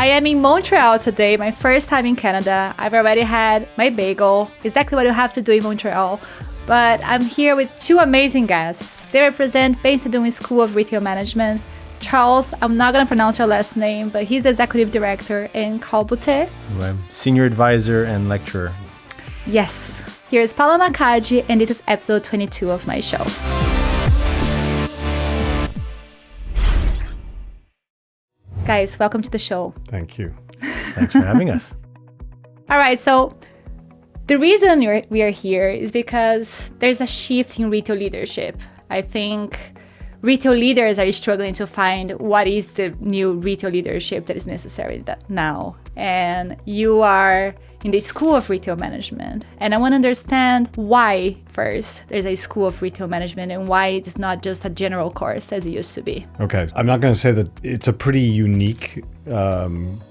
I am in Montreal today, my first time in Canada. I've already had my bagel, exactly what you have to do in Montreal. But I'm here with two amazing guests. They represent Bensadoun School of Retail Management. Charles, I'm not going to pronounce your last name, but he's executive director, and Carl Boutet. I'm senior advisor and lecturer. Yes. Here's Paula, and this is episode 22 of my show. Guys, welcome to the show. Thank you. Thanks for having us. All right, so the reason we are here is because there's a shift in retail leadership. I think retail leaders are struggling to find what is the new retail leadership that is necessary now. And you are in the School of Retail Management. And I want to understand why, first, there's a School of Retail Management and why it's not just a general course as it used to be. Okay. I'm not going to say that it's a pretty unique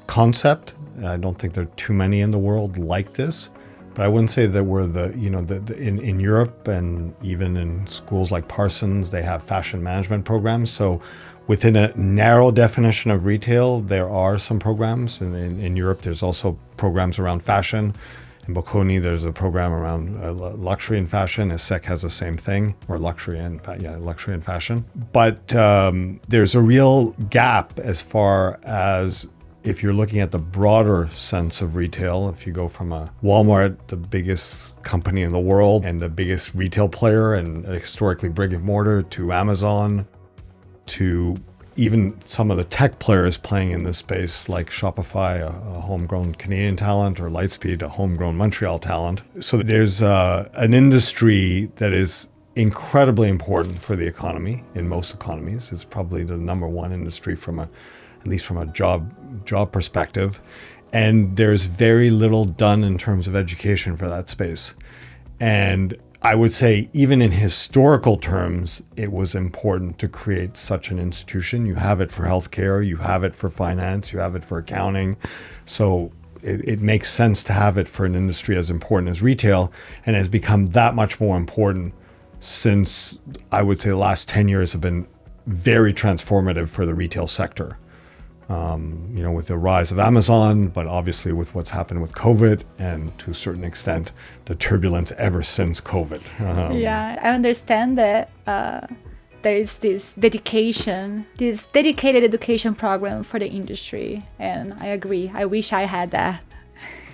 concept. I don't think there are too many in the world like this. But I wouldn't say that we're in Europe and even in schools like Parsons, they have fashion management programs. So within a narrow definition of retail, there are some programs. And in Europe, there's also programs around fashion. In Bocconi, there's a program around luxury and fashion. ESSEC has the same thing, or luxury and fashion. But there's a real gap as far as if you're looking at the broader sense of retail. If you go from a Walmart, the biggest company in the world and the biggest retail player and historically brick and mortar, to Amazon, to even some of the tech players playing in this space like Shopify, a homegrown Canadian talent, or Lightspeed, a homegrown Montreal talent. So there's an industry that is incredibly important for the economy. In most economies, it's probably the number one industry at least from a job perspective. And there's very little done in terms of education for that space. And I would say even in historical terms, it was important to create such an institution. You have it for healthcare, you have it for finance, you have it for accounting. So it makes sense to have it for an industry as important as retail, and has become that much more important since, I would say, the last 10 years have been very transformative for the retail sector. With the rise of Amazon, but obviously with what's happened with COVID, and to a certain extent, the turbulence ever since COVID. Yeah, I understand that there's this dedicated education program for the industry. And I agree. I wish I had that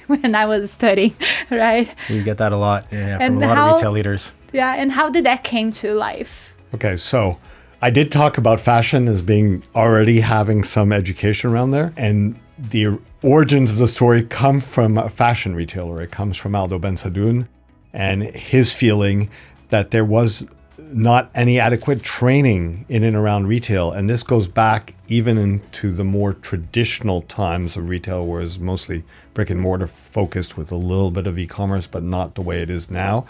when I was studying, right? We get that a lot from a lot of retail leaders. Yeah, and how did that came to life? Okay, so I did talk about fashion as being already having some education around there. And the origins of the story come from a fashion retailer. It comes from Aldo Bensadoun and his feeling that there was not any adequate training in and around retail. And this goes back even into the more traditional times of retail, where it's mostly brick and mortar focused with a little bit of e-commerce, but not the way it is now.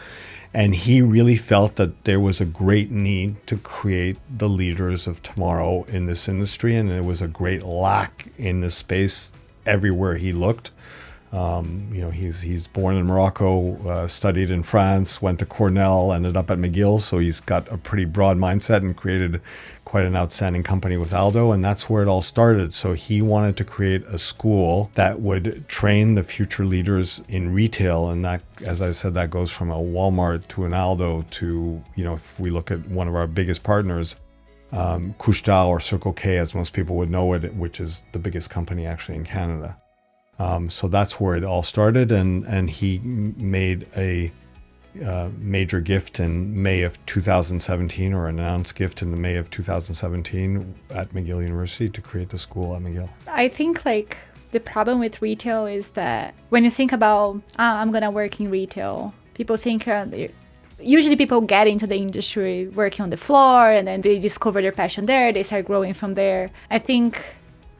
And he really felt that there was a great need to create the leaders of tomorrow in this industry. And there was a great lack in this space everywhere he looked. He's born in Morocco, studied in France, went to Cornell, ended up at McGill. So he's got a pretty broad mindset and created quite an outstanding company with Aldo. And that's where it all started. So he wanted to create a school that would train the future leaders in retail. And that, as I said, that goes from a Walmart to an Aldo to, if we look at one of our biggest partners, Couche-Tard, or Circle K, as most people would know it, which is the biggest company actually in Canada. So that's where it all started, and he made a major gift in May of 2017, or an announced gift in May of 2017 at McGill University to create the school at McGill. I think the problem with retail is that when you think about, I'm going to work in retail, people think usually people get into the industry working on the floor, and then they discover their passion there, they start growing from there. I think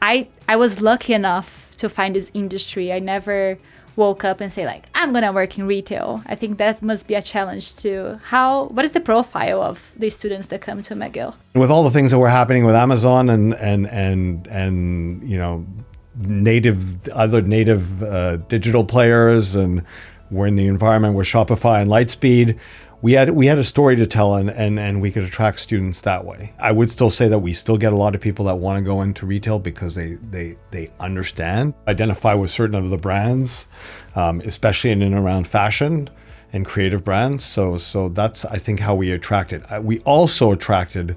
I was lucky enough to find this industry. I never woke up and say I'm gonna work in retail. I think that must be a challenge too. What is the profile of the students that come to McGill? With all the things that were happening with Amazon and other native digital players, and we're in the environment with Shopify and Lightspeed, we had a story to tell, and we could attract students that way. I would still say that we still get a lot of people that want to go into retail because they understand, identify with certain of the brands, especially in and around fashion and creative brands. So that's, I think, how we attracted. We also attracted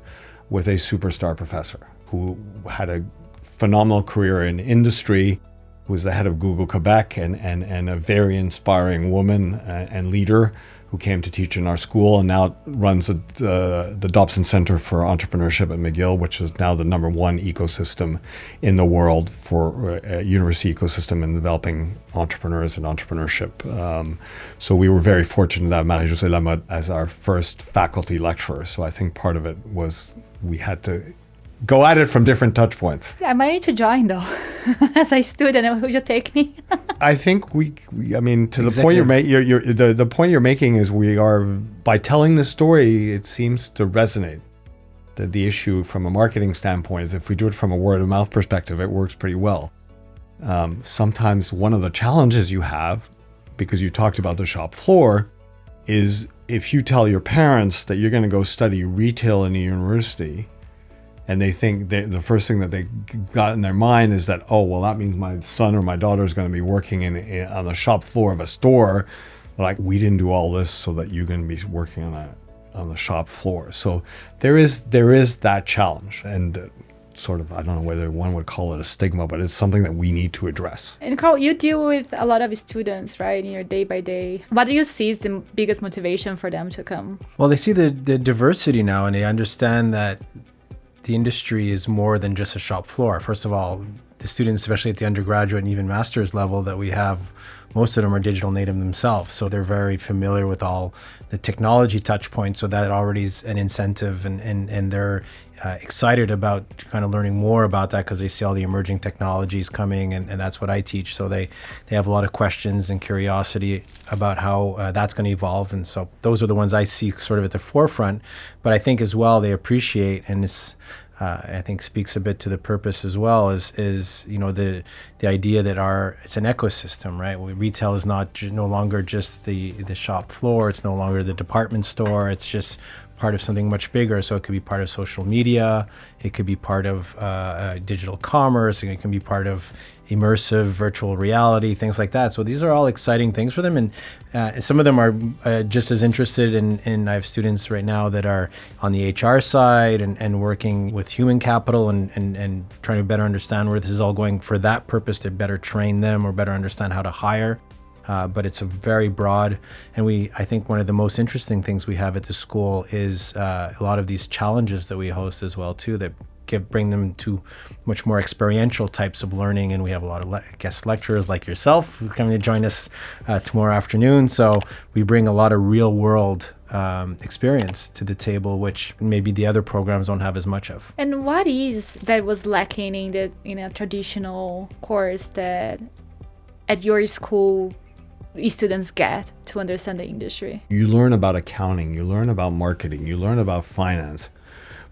with a superstar professor who had a phenomenal career in industry, who was the head of Google Quebec, and a very inspiring woman and leader who came to teach in our school and now runs the Dobson Center for Entrepreneurship at McGill, which is now the #1 ecosystem in the world for university ecosystem in developing entrepreneurs and entrepreneurship. So we were very fortunate to have Marie-Josée Lamotte as our first faculty lecturer. So I think part of it was we had to go at it from different touch points. Yeah, I might need to join though. As a student, would you take me? I think I mean, to the point the point you're making is we are, by telling this story, it seems to resonate. That the issue from a marketing standpoint is if we do it from a word of mouth perspective, it works pretty well. Sometimes one of the challenges you have, because you talked about the shop floor, is if you tell your parents that you're going to go study retail in a university, and they think the first thing that they got in their mind is that, oh, well, that means my son or my daughter is going to be working on the shop floor of a store. Like, we didn't do all this so that you're going to be working on the shop floor. So there is that challenge, and sort of, I don't know whether one would call it a stigma, but it's something that we need to address. And Carl, you deal with a lot of students, right, in your day by day. What do you see is the biggest motivation for them to come? Well, they see the diversity now, and they understand that the industry is more than just a shop floor. First of all, the students, especially at the undergraduate and even master's level that we have, most of them are digital native themselves. So they're very familiar with all the technology touch points. So that already is an incentive, and they're excited about kind of learning more about that because they see all the emerging technologies coming, and that's what I teach. So they have a lot of questions and curiosity about how that's going to evolve. And so those are the ones I see sort of at the forefront. But I think as well they appreciate, and this I think speaks a bit to the purpose as well, is you know, the idea that it's an ecosystem, right? Retail is no longer just the shop floor. It's no longer the department store. It's just part of something much bigger. So it could be part of social media. It could be part of digital commerce. It can be part of immersive virtual reality, things like that. So these are all exciting things for them. And some of them are just as interested in I have students right now that are on the HR side and working with human capital and trying to better understand where this is all going for that purpose, to better train them or better understand how to hire. But it's a very broad, and I think one of the most interesting things we have at the school is a lot of these challenges that we host as well too, that bring them to much more experiential types of learning. And we have a lot of guest lecturers like yourself who coming to join us tomorrow afternoon. So we bring a lot of real world experience to the table, which maybe the other programs don't have as much of. And what is that was lacking in a traditional course that at your school students get to understand the industry? You learn about accounting, you learn about marketing, you learn about finance.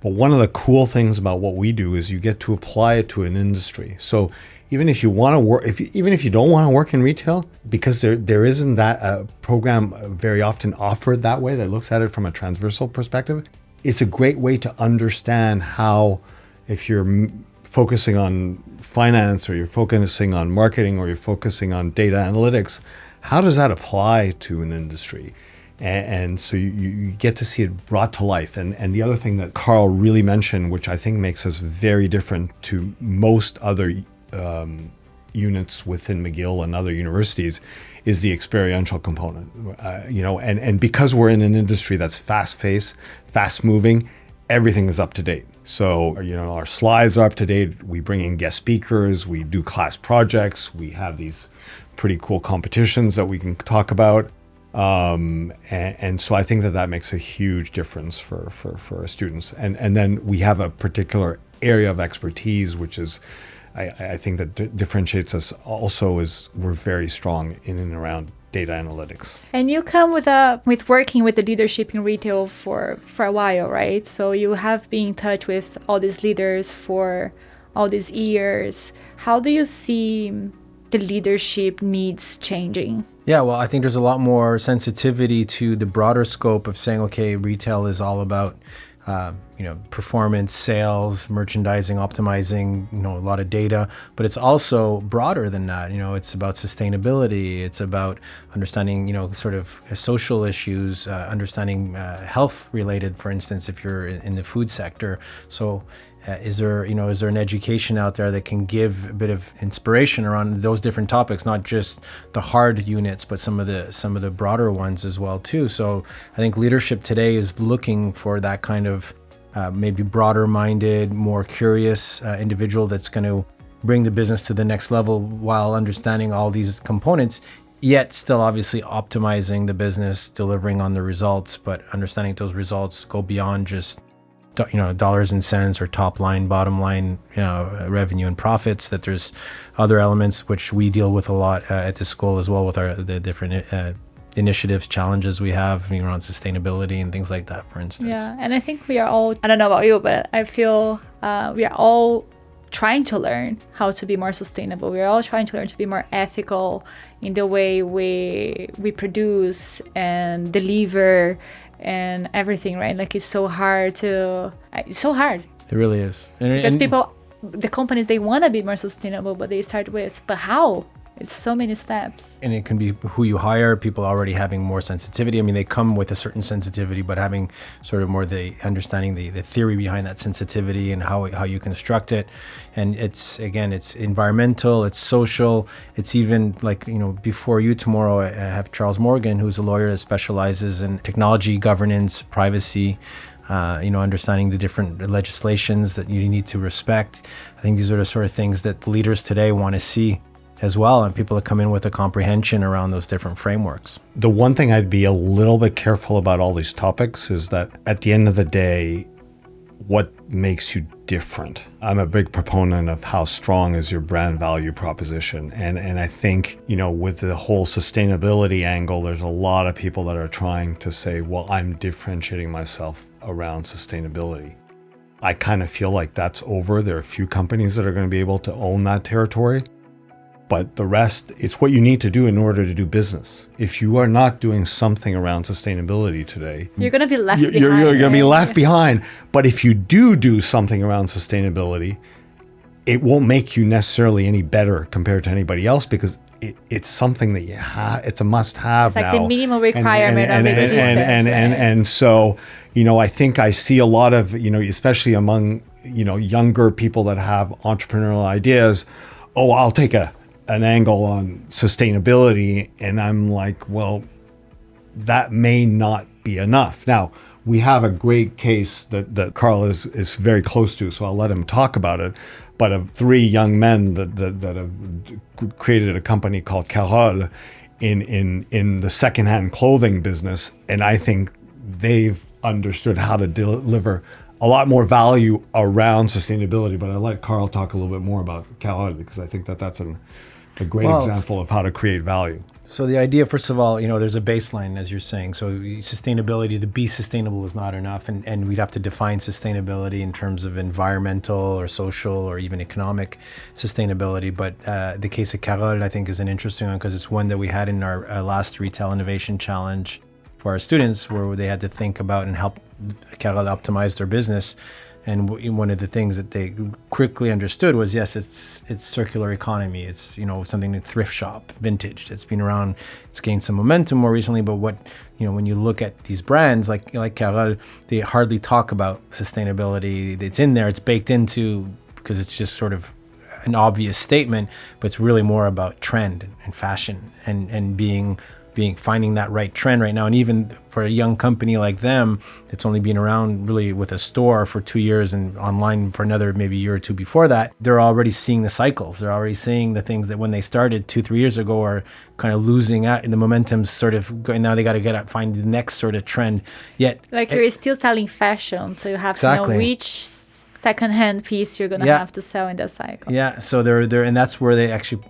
But one of the cool things about what we do is you get to apply it to an industry. So even if you want to work, even if you don't want to work in retail, because there isn't that program very often offered that way that looks at it from a transversal perspective, it's a great way to understand how, if you're focusing on finance or you're focusing on marketing or you're focusing on data analytics, how does that apply to an industry? And so you get to see it brought to life. And the other thing that Carl really mentioned, which I think makes us very different to most other units within McGill and other universities, is the experiential component. And because we're in an industry that's fast-paced, fast-moving, everything is up to date. So, our slides are up to date. We bring in guest speakers. We do class projects. We have these pretty cool competitions that we can talk about. And so I think that makes a huge difference for our students. And then we have a particular area of expertise, which is, I think that differentiates us also, is we're very strong in and around data analytics. And you come with working with the leadership in retail for a while, right? So you have been in touch with all these leaders for all these years. How do you see the leadership needs changing? Yeah, well, I think there's a lot more sensitivity to the broader scope of saying, okay, retail is all about, performance, sales, merchandising, optimizing, a lot of data, but it's also broader than that. It's about sustainability. It's about understanding, sort of social issues, understanding health related, for instance, if you're in the food sector. So is there an education out there that can give a bit of inspiration around those different topics, not just the hard units, but some of the broader ones as well too. So I think leadership today is looking for that kind of maybe broader minded, more curious individual that's going to bring the business to the next level while understanding all these components, yet still obviously optimizing the business, delivering on the results, but understanding those results go beyond just dollars and cents or top line, bottom line, revenue and profits, that there's other elements which we deal with a lot at the school as well with the different initiatives, challenges we have around sustainability and things like that, for instance. Yeah, and I think we are all, I don't know about you, but I feel we are all trying to learn how to be more sustainable. We are all trying to learn to be more ethical in the way we produce and deliver and everything, right? Like it's so hard. It really is. Because the companies, they want to be more sustainable, but they start with, but how? It's so many steps. And it can be who you hire, people already having more sensitivity. I mean, they come with a certain sensitivity, but having sort of more the understanding the theory behind that sensitivity and how you construct it. And it's environmental, it's social, it's even like, before you tomorrow, I have Charles Morgan, who's a lawyer that specializes in technology, governance, privacy, understanding the different legislations that you need to respect. I think these are the sort of things that leaders today want to see as well, and people that come in with a comprehension around those different frameworks. The one thing I'd be a little bit careful about all these topics is that at the end of the day, what makes you different? I'm a big proponent of how strong is your brand value proposition. And I think, with the whole sustainability angle, there's a lot of people that are trying to say, well, I'm differentiating myself around sustainability. I kind of feel like that's over. There are a few companies that are going to be able to own that territory. But the rest, it's what you need to do in order to do business. If you are not doing something around sustainability today, you're going to be left behind. You're going to be left behind. But if you do something around sustainability, it won't make you necessarily any better compared to anybody else, because it's something that you have. It's a must-have now. It's like the minimum requirement of existence. And so, I think I see a lot of, especially among, younger people that have entrepreneurial ideas. Oh, I'll take an angle on sustainability. And I'm like, well, that may not be enough. Now, we have a great case that Carl is very close to, so I'll let him talk about it. But of 3 young men that have created a company called Carol in the secondhand clothing business. And I think they've understood how to deliver a lot more value around sustainability. But I'll let Carl talk a little bit more about Carol, because I think that's a great example of how to create value. So the idea, first of all, there's a baseline, as you're saying. So sustainability, to be sustainable is not enough. And we'd have to define sustainability in terms of environmental or social or even economic sustainability. But the case of Carol, I think, is an interesting one, because it's one that we had in our last Retail Innovation Challenge for our students, where they had to think about and help Carol optimize their business. And one of the things that they quickly understood was, yes, it's circular economy. It's, something to thrift shop, vintage. It's been around, it's gained some momentum more recently. But when you look at these brands like Carol, they hardly talk about sustainability. It's in there, it's baked into, because it's just sort of an obvious statement, but it's really more about trend and fashion and finding that right trend right now. And even for a young company like them, that's only been around really with a store for 2 years and online for another maybe year or two before that, they're already seeing the cycles. They're already seeing the things that when they started 2-3 years ago are kind of losing out, and the momentum's sort of going. Now they got to find the next sort of trend. Yet, like, you're still selling fashion, so you have to know which secondhand piece you're going to have to sell in that cycle. Yeah, so they're and that's where they actually,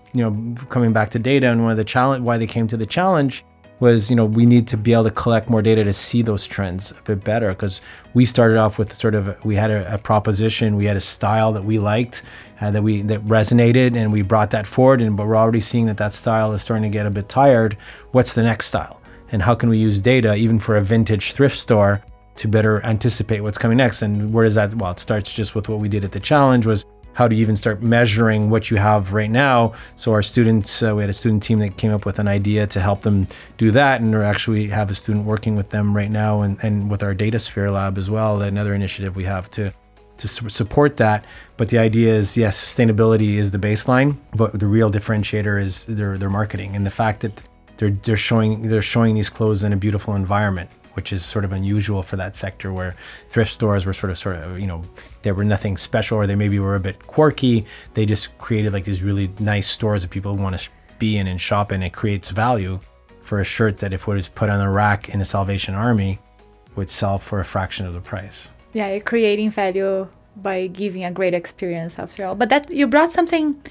coming back to data, and one of the challenge, why they came to the challenge was, we need to be able to collect more data to see those trends a bit better, because we started off with we had a proposition, we had a style that we liked, that resonated, and we brought that forward, but we're already seeing that style is starting to get a bit tired. What's the next style? And how can we use data, even for a vintage thrift store, to better anticipate what's coming next? And where does that, well, it starts just with what we did at the challenge, was how do you even start measuring what you have right now? So our students, we had a student team that came up with an idea to help them do that. And we actually have a student working with them right now, and with our Data Sphere lab as well, another initiative we have to support that. But the idea is, yes, sustainability is the baseline, but the real differentiator is their marketing, and the fact that they're showing these clothes in a beautiful environment, which is sort of unusual for that sector, where thrift stores were sort of, they were nothing special, or they maybe were a bit quirky. They just created like these really nice stores that people want to be in and shop in. It creates value for a shirt that, if it was put on a rack in the Salvation Army, would sell for a fraction of the price. Yeah, you're creating value by giving a great experience after all. But that you brought something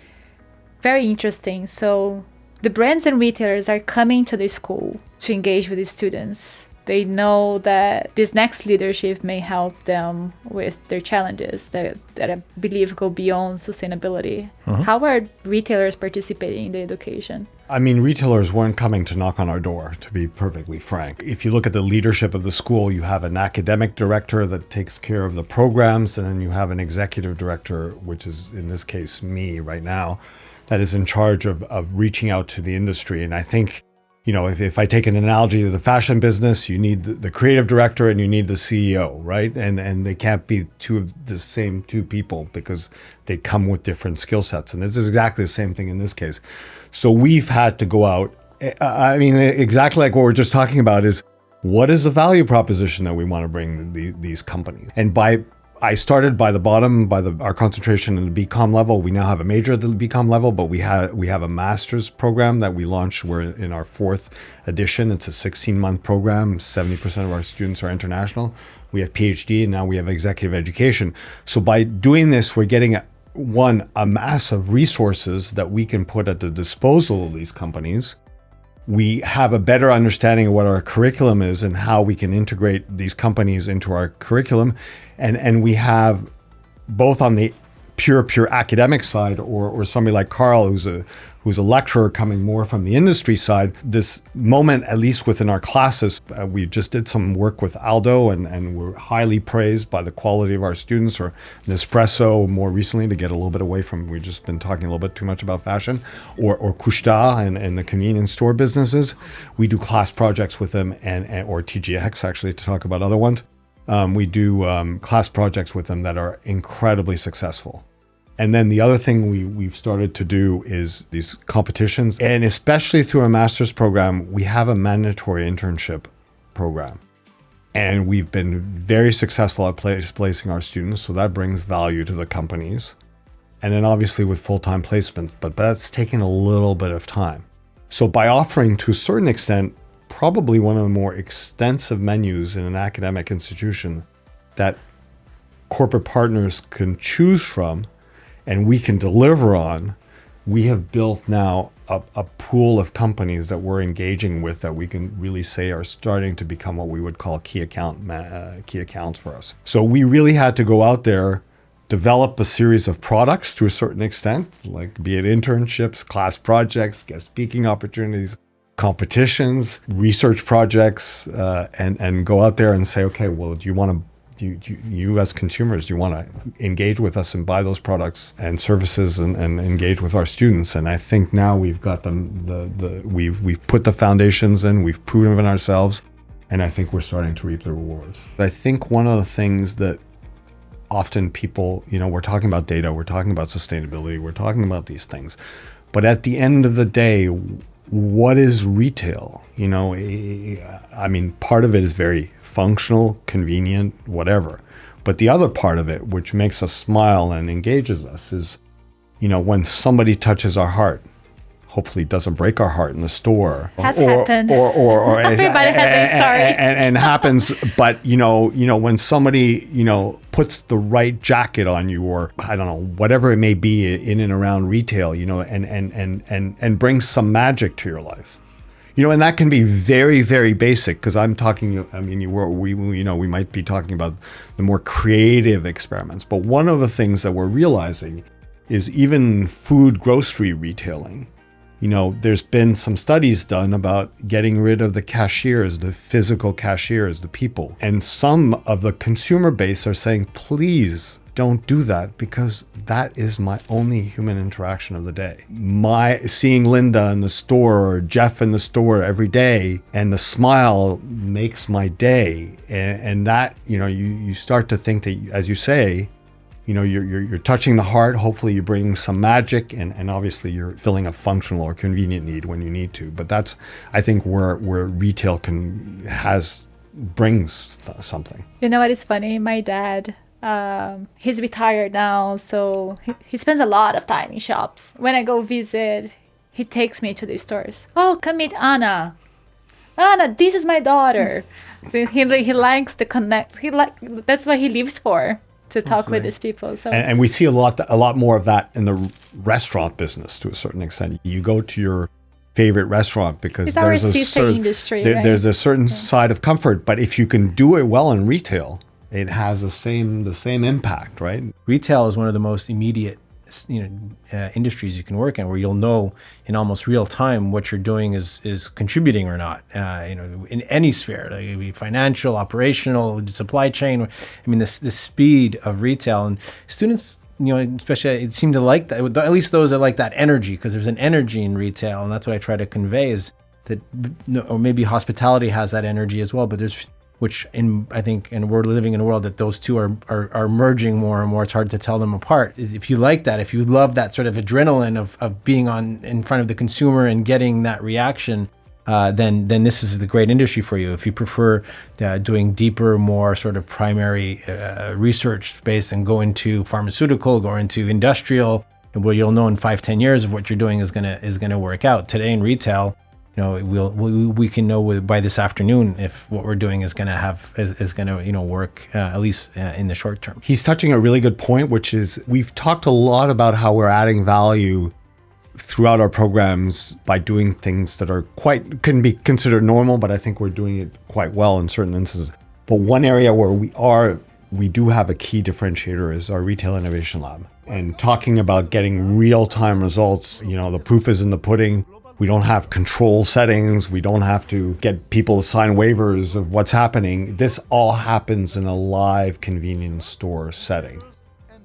very interesting. So the brands and retailers are coming to the school to engage with the students. They know that this next leadership may help them with their challenges that I believe go beyond sustainability. Mm-hmm. How are retailers participating in the education? I mean, retailers weren't coming to knock on our door, to be perfectly frank. If you look at the leadership of the school, you have an academic director that takes care of the programs, and then you have an executive director, which is in this case me right now, that is in charge of reaching out to the industry. And I think, if I take an analogy to the fashion business, you need the creative director and you need the CEO, right? And they can't be the same two people, because they come with different skill sets. And this is exactly the same thing in this case. So we've had to go out. I mean, exactly like what we're just talking about is, what is the value proposition that we want to bring these companies? And I started by the bottom, our concentration in the BCom level. We now have a major at the BCom level, but we have a master's program that we launched. We're in our 4th edition. It's a 16-month program. 70% of our students are international. We have PhD, and now we have executive education. So by doing this, we're getting a mass of resources that we can put at the disposal of these companies. We have a better understanding of what our curriculum is and how we can integrate these companies into our curriculum. And we have, both on the pure academic side, or somebody like Carl, who's a lecturer coming more from the industry side, this moment, at least within our classes, we just did some work with Aldo, and we're highly praised by the quality of our students, or Nespresso more recently, to get a little bit away from, we've just been talking a little bit too much about fashion, or Couche-Tard and the convenience store businesses. We do class projects with them, or TGX, actually, to talk about other ones. We do class projects with them that are incredibly successful. And then the other thing we've started to do is these competitions, and especially through our master's program, we have a mandatory internship program. And we've been very successful at placing our students, so that brings value to the companies. And then obviously with full-time placement, but that's taken a little bit of time. So by offering, to a certain extent, probably one of the more extensive menus in an academic institution that corporate partners can choose from, and we can deliver on, we have built now a pool of companies that we're engaging with that we can really say are starting to become what we would call key accounts for us. So we really had to go out there, develop a series of products to a certain extent, like be it internships, class projects, guest speaking opportunities, competitions, research projects, and go out there and say, okay, well, do you want to, you as consumers, do you want to engage with us and buy those products and services and engage with our students? And I think now we've got them, we've put the foundations in, we've proven ourselves, and I think we're starting to reap the rewards. I think one of the things that often people, we're talking about data, we're talking about sustainability, we're talking about these things, but at the end of the day, what is retail? I mean, part of it is very functional, convenient, whatever. But the other part of it, which makes us smile and engages us, is, when somebody touches our heart, hopefully doesn't break our heart in the store. Has happened. Or everybody has a story. And happens. But when somebody puts the right jacket on you, or I don't know, whatever it may be in and around retail, and brings some magic to your life. And that can be very, very basic, because I'm talking, we might be talking about the more creative experiments. But one of the things that we're realizing is even food grocery retailing. There's been some studies done about getting rid of the cashiers, the physical cashiers, the people. And some of the consumer base are saying, please don't do that, because that is my only human interaction of the day. Seeing Linda in the store or Jeff in the store every day, and the smile makes my day. And that, you start to think that, as you say, you're touching the heart. Hopefully you're bringing some magic, and obviously you're filling a functional or convenient need when you need to. But that's, I think, where retail brings something. You know what is funny? My dad, he's retired now, so he spends a lot of time in shops. When I go visit, he takes me to the stores. Oh, come meet Anna. Anna, this is my daughter. So he likes to connect. That's what he lives for. To talk with these people. So and we see a lot more of that in the restaurant business to a certain extent. You go to your favorite restaurant because there's a certain side of comfort. But if you can do it well in retail, it has the same impact, right? Retail is one of the most immediate industries you can work in, where you'll know in almost real time what you're doing is contributing or not. In any sphere, like it be financial, operational, supply chain. The speed of retail, and students, especially, it seemed to like that. At least those that like that energy, because there's an energy in retail, and that's what I try to convey is that, or maybe hospitality has that energy as well. But I think, and we're living in a world that those two are merging more and more. It's hard to tell them apart. If you like that, if you love that sort of adrenaline of being in front of the consumer and getting that reaction, then this is the great industry for you. If you prefer doing deeper, more sort of primary research space and go into pharmaceutical, go into industrial, where you'll know in 5-10 years of what you're doing is gonna work out. Today in retail, we can know by this afternoon if what we're doing is going to work at least in the short term. He's touching a really good point, which is we've talked a lot about how we're adding value throughout our programs by doing things that can be considered normal, but I think we're doing it quite well in certain instances. But one area where we do have a key differentiator is our Retail Innovation Lab, and talking about getting real-time results. The proof is in the pudding. We don't have control settings. We don't have to get people to sign waivers of what's happening. This all happens in a live convenience store setting.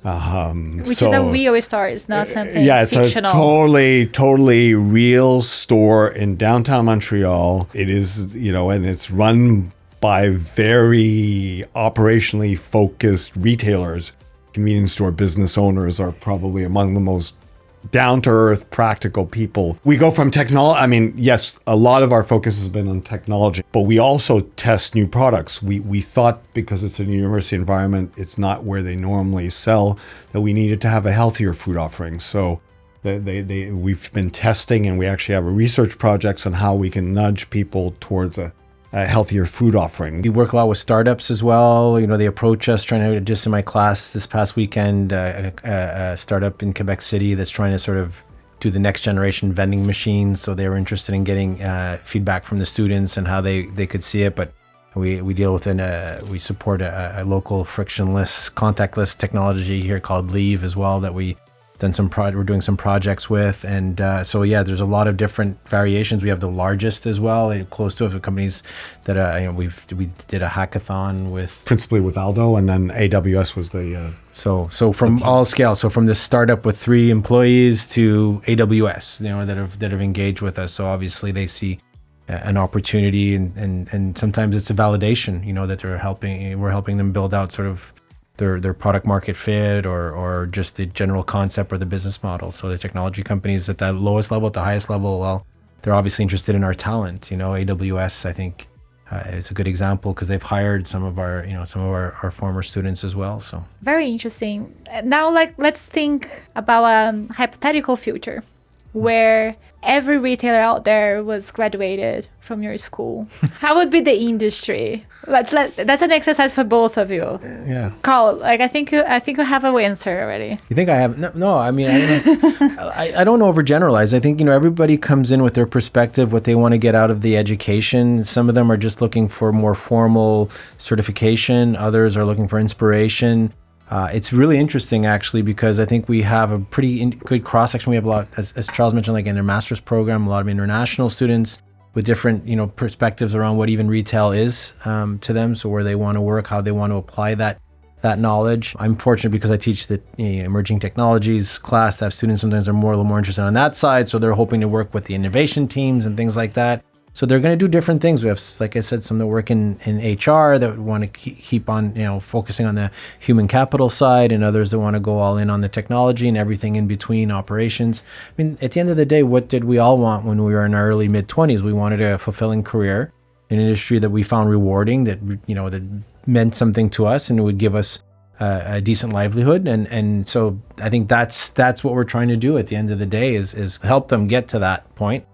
Which is a real store. It's not something fictional. It's a totally real store in downtown Montreal. It is, and it's run by very operationally focused retailers. Convenience store business owners are probably among the most down-to-earth, practical people. We go from technology. Yes, a lot of our focus has been on technology, but we also test new products. We thought, because it's a university environment, it's not where they normally sell, that we needed to have a healthier food offering. So we've been testing, and we actually have a research projects on how we can nudge people towards a healthier food offering. We work a lot with startups as well. They approach us just in my class this past weekend, a startup in Quebec City that's trying to sort of do the next generation vending machines. So they were interested in getting feedback from the students and how they could see it. But we deal with we support a local frictionless, contactless technology here called Leave as well, that we're doing some projects with. And there's a lot of different variations. We have the largest as well, close to companies that we did a hackathon with, principally with Aldo, and then AWS was the so from all scales. So from this startup with 3 employees to AWS, that have engaged with us. So obviously they see an opportunity, and sometimes it's a validation, that we're helping them build out sort of their product market fit, or just the general concept or the business model. So the technology companies at the lowest level, at the highest level, well, they're obviously interested in our talent. AWS, I think, is a good example, because they've hired some of our former students as well. So very interesting. Now, let's think about a hypothetical future. where every retailer out there was graduated from your school, how would be the industry? That's an exercise for both of you. Yeah. Carl, like I think you have an answer already. You think I have? No, I mean, I don't know. I don't overgeneralize. I think, everybody comes in with their perspective, what they want to get out of the education. Some of them are just looking for more formal certification. Others are looking for inspiration. It's really interesting, actually, because I think we have a pretty good cross-section. We have a lot, as Charles mentioned, like in their master's program, a lot of international students with different, perspectives around what even retail is to them. So where they want to work, how they want to apply that knowledge. I'm fortunate because I teach the emerging technologies class to have students sometimes are a little more interested on that side. So they're hoping to work with the innovation teams and things like that. So they're going to do different things. We have, like I said, some that work in HR that want to keep on, focusing on the human capital side, and others that want to go all in on the technology and everything in between operations. I mean, at the end of the day, what did we all want when we were in our early mid-20s? We wanted a fulfilling career, an industry that we found rewarding, that, that meant something to us and it would give us a decent livelihood. And so I think that's what we're trying to do at the end of the day is help them get to that point.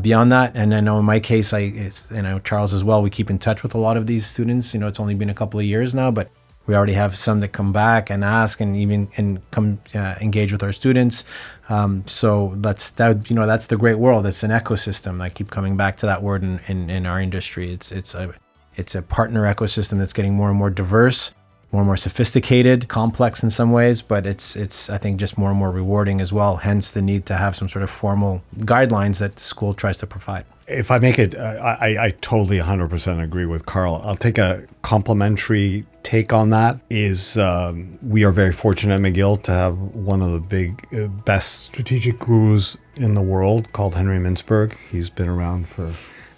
Beyond that, and I know in my case, Charles as well, we keep in touch with a lot of these students. It's only been a couple of years now, but we already have some that come back and ask and even come engage with our students. So that's the great world. It's an ecosystem. I keep coming back to that word in our industry. It's a partner ecosystem that's getting more and more diverse, more and more sophisticated, complex in some ways, but it's I think just more and more rewarding as well. Hence the need to have some sort of formal guidelines that the school tries to provide. If I make it, I totally 100% agree with Carl. I'll take a complimentary take on that. We are very fortunate at McGill to have one of the best strategic gurus in the world called Henry Mintzberg. He's been around for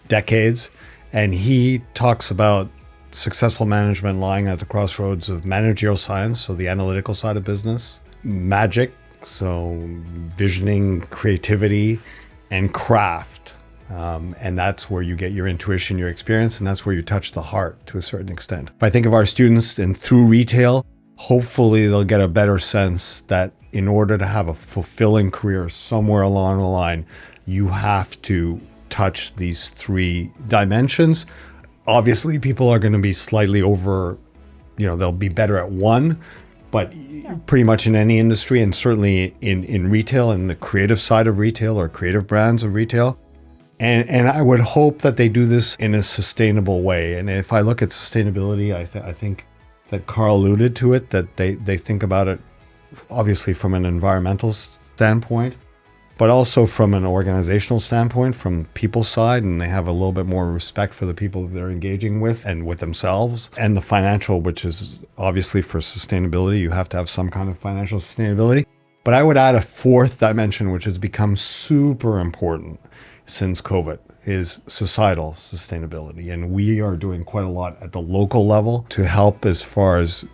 decades, and he talks about successful management lying at the crossroads of managerial science, so the analytical side of business, magic, so visioning, creativity, and craft. And that's where you get your intuition, your experience, and that's where you touch the heart to a certain extent. If I think of our students and through retail, hopefully they'll get a better sense that in order to have a fulfilling career somewhere along the line, you have to touch these three dimensions. Obviously, people are going to be slightly over, they'll be better at one, but pretty much in any industry, and certainly in retail and the creative side of retail or creative brands of retail. And I would hope that they do this in a sustainable way. And if I look at sustainability, I think that Carl alluded to it, that they think about it obviously from an environmental standpoint, but also from an organizational standpoint, from people's side, and they have a little bit more respect for the people they're engaging with and with themselves. And the financial, which is obviously for sustainability, you have to have some kind of financial sustainability. But I would add a fourth dimension, which has become super important since COVID, is societal sustainability. And we are doing quite a lot at the local level to help as far as,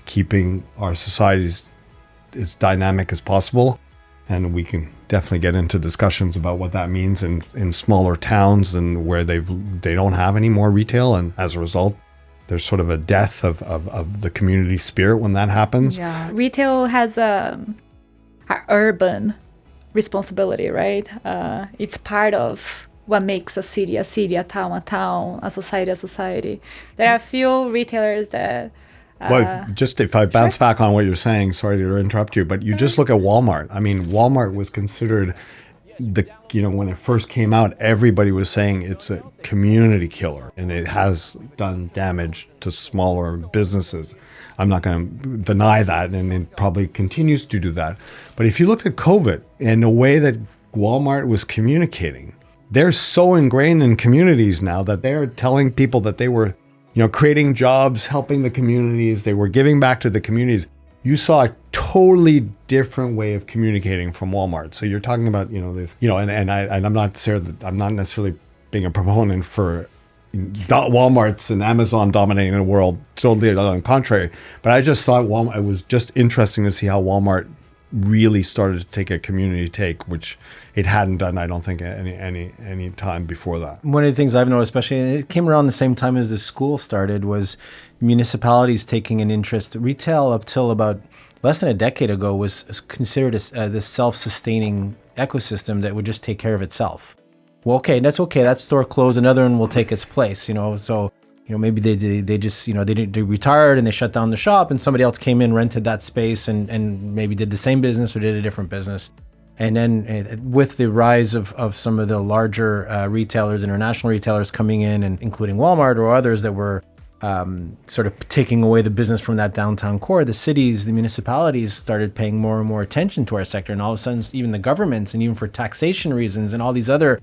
keeping our societies as dynamic as possible. And we can definitely get into discussions about what that means in smaller towns and where they don't have any more retail. And as a result, there's sort of a death of the community spirit when that happens. Yeah, retail has a urban responsibility, right? It's part of what makes a city, a town, a society. There are a few retailers that well, if I bounce back on what you're saying, sorry to interrupt you, but you just look at Walmart. I mean, Walmart was considered when it first came out, everybody was saying it's a community killer and it has done damage to smaller businesses. I'm not going to deny that, and it probably continues to do that. But if you looked at COVID and the way that Walmart was communicating, they're so ingrained in communities now that they're telling people that they were creating jobs, helping the communities. They were giving back to the communities. You saw a totally different way of communicating from Walmart. So you're talking about, this, and I'm not necessarily being a proponent for Walmart's and Amazon dominating the world. Totally on the contrary. But I just thought it was just interesting to see how Walmart really started to take a community take, which it hadn't done, I don't think, any time before that. One of the things I've noticed, especially, and it came around the same time as the school started, was municipalities taking an interest. Retail up till about less than a decade ago was considered this self-sustaining ecosystem that would just take care of itself. Well, okay, that's okay. That store closed, another one will take its place, so maybe they just, they retired and they shut down the shop, and somebody else came in, rented that space, and maybe did the same business or did a different business. And then with the rise of some of the larger retailers, international retailers coming in, and including Walmart or others that were sort of taking away the business from that downtown core, the cities, the municipalities started paying more and more attention to our sector. And all of a sudden, even the governments, and even for taxation reasons and all these other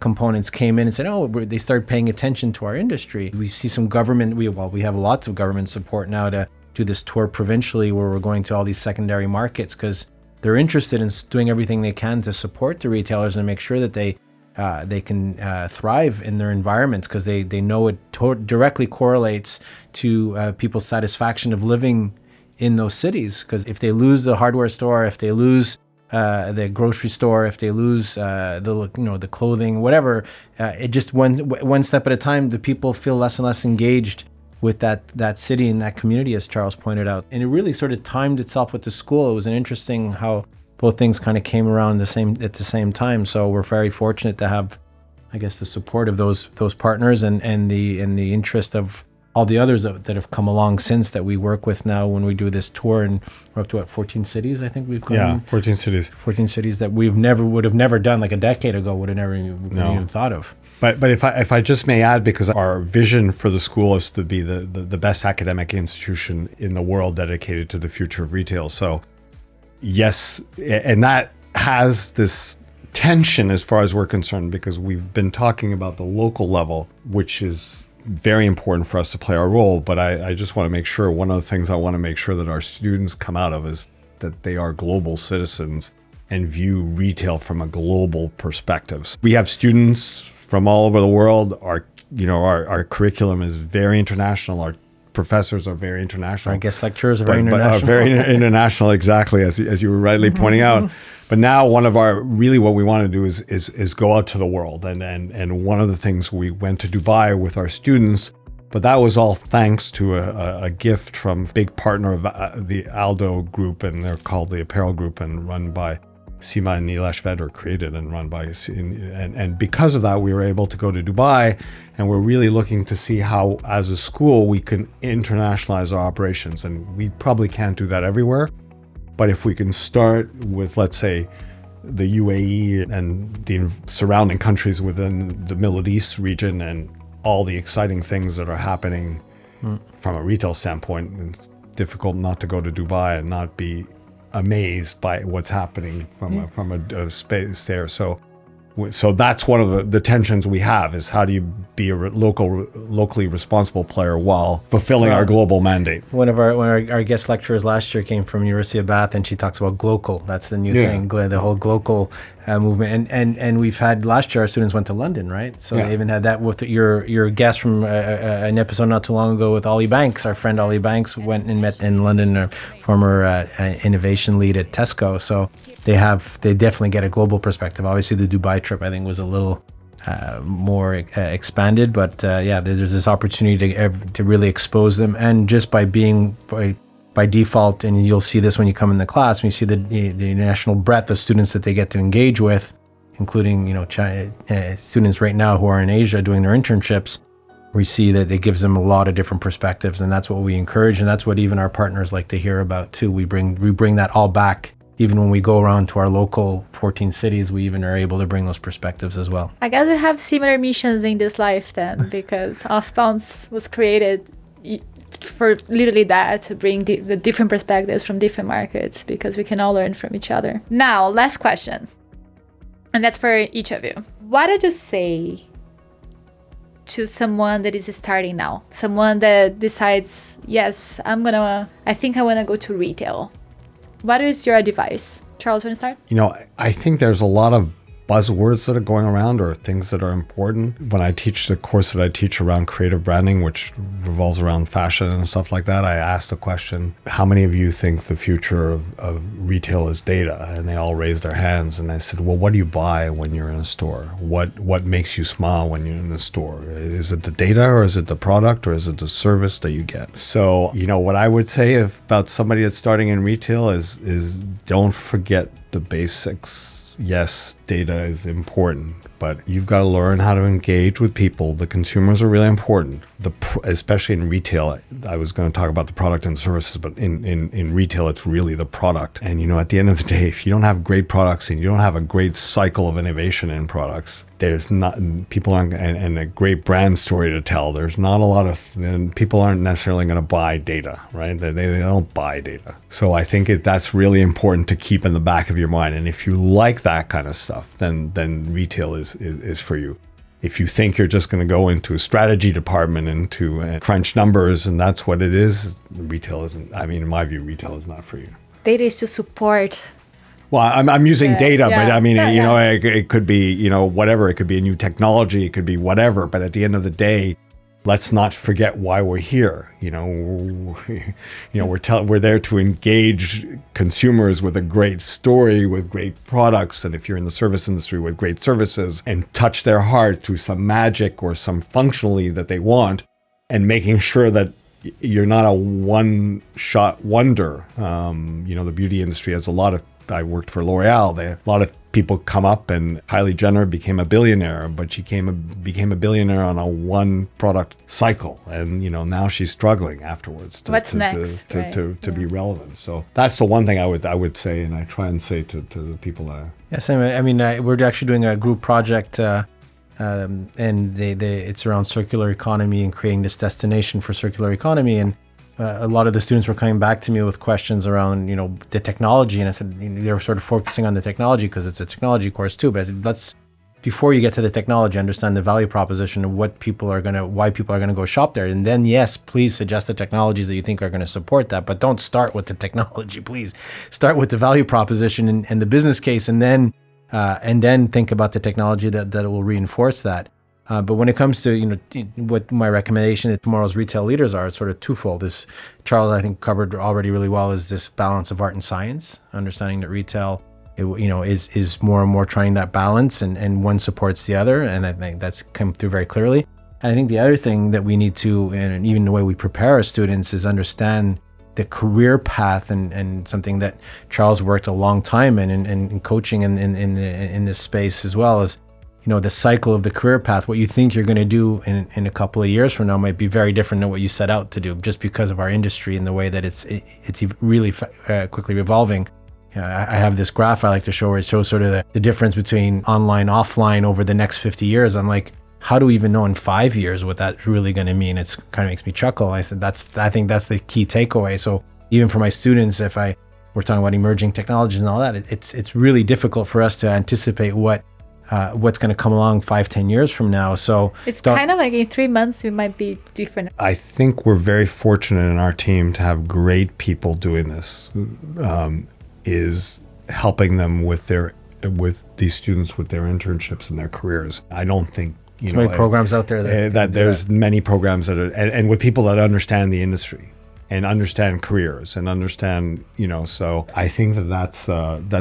components came in and said, they started paying attention to our industry. We see some government, we have lots of government support now to do this tour provincially, where we're going to all these secondary markets, because they're interested in doing everything they can to support the retailers and make sure that they can thrive in their environments, because they know it directly correlates to people's satisfaction of living in those cities. Because if they lose the hardware store, if they lose the grocery store, if they lose the clothing, whatever, it just one step at a time, the people feel less and less engaged with that city and that community, as Charles pointed out. And it really sort of timed itself with the school. It was an interesting how both things kind of came around at the same time. So we're very fortunate to have, I guess, the support of those partners and the interest of all the others that have come along since, that we work with now when we do this tour. And we're up to 14 cities, I think we've gone. Yeah, 14 cities. 14 cities that would have never done, like a decade ago, would have never even thought of. But if I just may add, because our vision for the school is to be the best academic institution in the world dedicated to the future of retail. So yes, and that has this tension as far as we're concerned, because we've been talking about the local level, which is very important for us to play our role. But I just want to make sure, one of the things I want to make sure that our students come out of is that they are global citizens and view retail from a global perspective. We have students from all over the world. Our curriculum is very international. Our professors are very international. Our guest lecturers are very international. Very international, exactly, as you were rightly pointing out. But now what we want to do is go out to the world. And one of the things, we went to Dubai with our students, but that was all thanks to a gift from a big partner of the Aldo group, and they're called the Apparel Group, and run by Seema and Nilesh Vedder, created and run by, and because of that, we were able to go to Dubai, and we're really looking to see how, as a school, we can internationalize our operations. And we probably can't do that everywhere, but if we can start with, let's say, the UAE and the surrounding countries within the Middle East region, and all the exciting things that are happening from a retail standpoint, it's difficult not to go to Dubai and not be amazed by what's happening from a space there. So that's one of the tensions we have, is how do you be a locally responsible player while fulfilling our global mandate. One of our guest lecturers last year came from University of Bath, and she talks about glocal. That's the new thing, the whole glocal movement. And we've had, last year our students went to London, right? So they even had that with your guest from an episode not too long ago with Ollie Banks. Our friend Ollie Banks went and met in London, a former innovation lead at Tesco. So they definitely get a global perspective. Obviously the Dubai trip, I think, was a little more expanded, but there's this opportunity to really expose them. And just by being by default, and you'll see this when you come in the class, when you see the international breadth of students that they get to engage with, including students right now who are in Asia doing their internships, we see that it gives them a lot of different perspectives, and that's what we encourage, and that's what even our partners like to hear about too. We bring that all back. Even when we go around to our local 14 cities, we even are able to bring those perspectives as well. I guess we have similar missions in this life then, because OFFBounds was created for literally that, to bring the different perspectives from different markets, because we can all learn from each other. Now, last question, and that's for each of you. What would you say to someone that is starting now? Someone that decides, yes, I think I want to go to retail. What is your advice? Charles, want to start? I think there's a lot of buzzwords that are going around, or things that are important. When I teach the course that I teach around creative branding, which revolves around fashion and stuff like that, I asked the question, how many of you think the future of retail is data? And they all raised their hands. And I said, well, what do you buy when you're in a store? What makes you smile when you're in a store? Is it the data, or is it the product, or is it the service that you get? So, what I would say about somebody that's starting in retail is don't forget the basics yes, data is important, but you've got to learn how to engage with people. The consumers are really important, especially in retail. I was going to talk about the product and services, but in retail, it's really the product. And, at the end of the day, if you don't have great products and you don't have a great cycle of innovation in products, there's not, people aren't, and a great brand story to tell, there's not a lot of, and people aren't necessarily going to buy data, right? They don't buy data. So I think that's really important to keep in the back of your mind. And if you like that kind of stuff, then retail is for you. If you think you're just going to go into a strategy department and to crunch numbers and that's what it is, retail isn't, in my view, retail is not for you. Data is to support. Well, I'm using data, but it could be, whatever. It could be a new technology. It could be whatever. But at the end of the day, let's not forget why we're here. We're there to engage consumers with a great story, with great products. And if you're in the service industry, with great services, and touch their heart through some magic or some functionally that they want, and making sure that you're not a one-shot wonder. The beauty industry has I worked for L'Oreal. A lot of people come up, and Kylie Jenner became a billionaire, but she became a billionaire on a one product cycle. And, now she's struggling afterwards to be relevant. So that's the one thing I would say, and I try and say to the people that Yes, we're actually doing a group project, and it's around circular economy and creating this destination for circular economy. And a lot of the students were coming back to me with questions around, the technology. And I said, they were sort of focusing on the technology because it's a technology course too. But I said, before you get to the technology, understand the value proposition and why people are going to go shop there. And then, yes, please suggest the technologies that you think are going to support that. But don't start with the technology, please. Start with the value proposition and the business case, and then think about the technology that will reinforce that. But when it comes to, what my recommendation to tomorrow's retail leaders are, it's sort of twofold. This Charles, I think, covered already really well, is this balance of art and science, understanding that retail, is more and more trying that balance, and one supports the other. And I think that's come through very clearly. And I think the other thing that we need to, and even the way we prepare our students, is understand the career path, and something that Charles worked a long time in coaching in this space as well, as the cycle of the career path. What you think you're going to do in a couple of years from now might be very different than what you set out to do, just because of our industry and the way that it's really quickly evolving. I have this graph I like to show where it shows sort of the difference between online, offline over the next 50 years. I'm like, how do we even know in 5 years what that's really going to mean? It's kind of makes me chuckle. I said, I think that's the key takeaway. So even for my students, we're talking about emerging technologies and all that, it's really difficult for us to anticipate what's going to come along 5-10 years from now. So it's kind of like in 3 months it might be different. I think we're very fortunate in our team to have great people doing this, is helping them with these students with their internships and their careers. I don't think many programs out there that there's many programs that are, and with people that understand the industry and understand careers and understand, so I think that's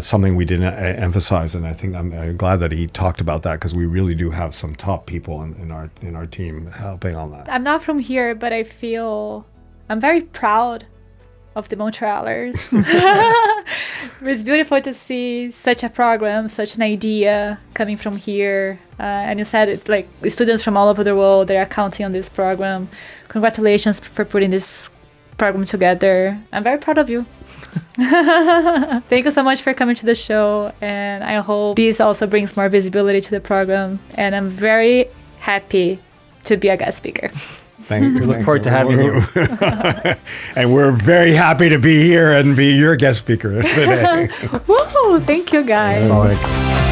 something we didn't emphasize. And I think I'm glad that he talked about that, because we really do have some top people in our team helping on that. I'm not from here, but I feel I'm very proud of the Montrealers. It's beautiful to see such a program, such an idea coming from here. And you said it, like, students from all over the world, they are counting on this program. Congratulations for putting this program together. I'm very proud of you. Thank you so much for coming to the show, and I hope this also brings more visibility to the program, and I'm very happy to be a guest speaker. Thank you. We look forward to having you. And we're very happy to be here and be your guest speaker today. Woo! Thank you, guys. Thanks, Paula.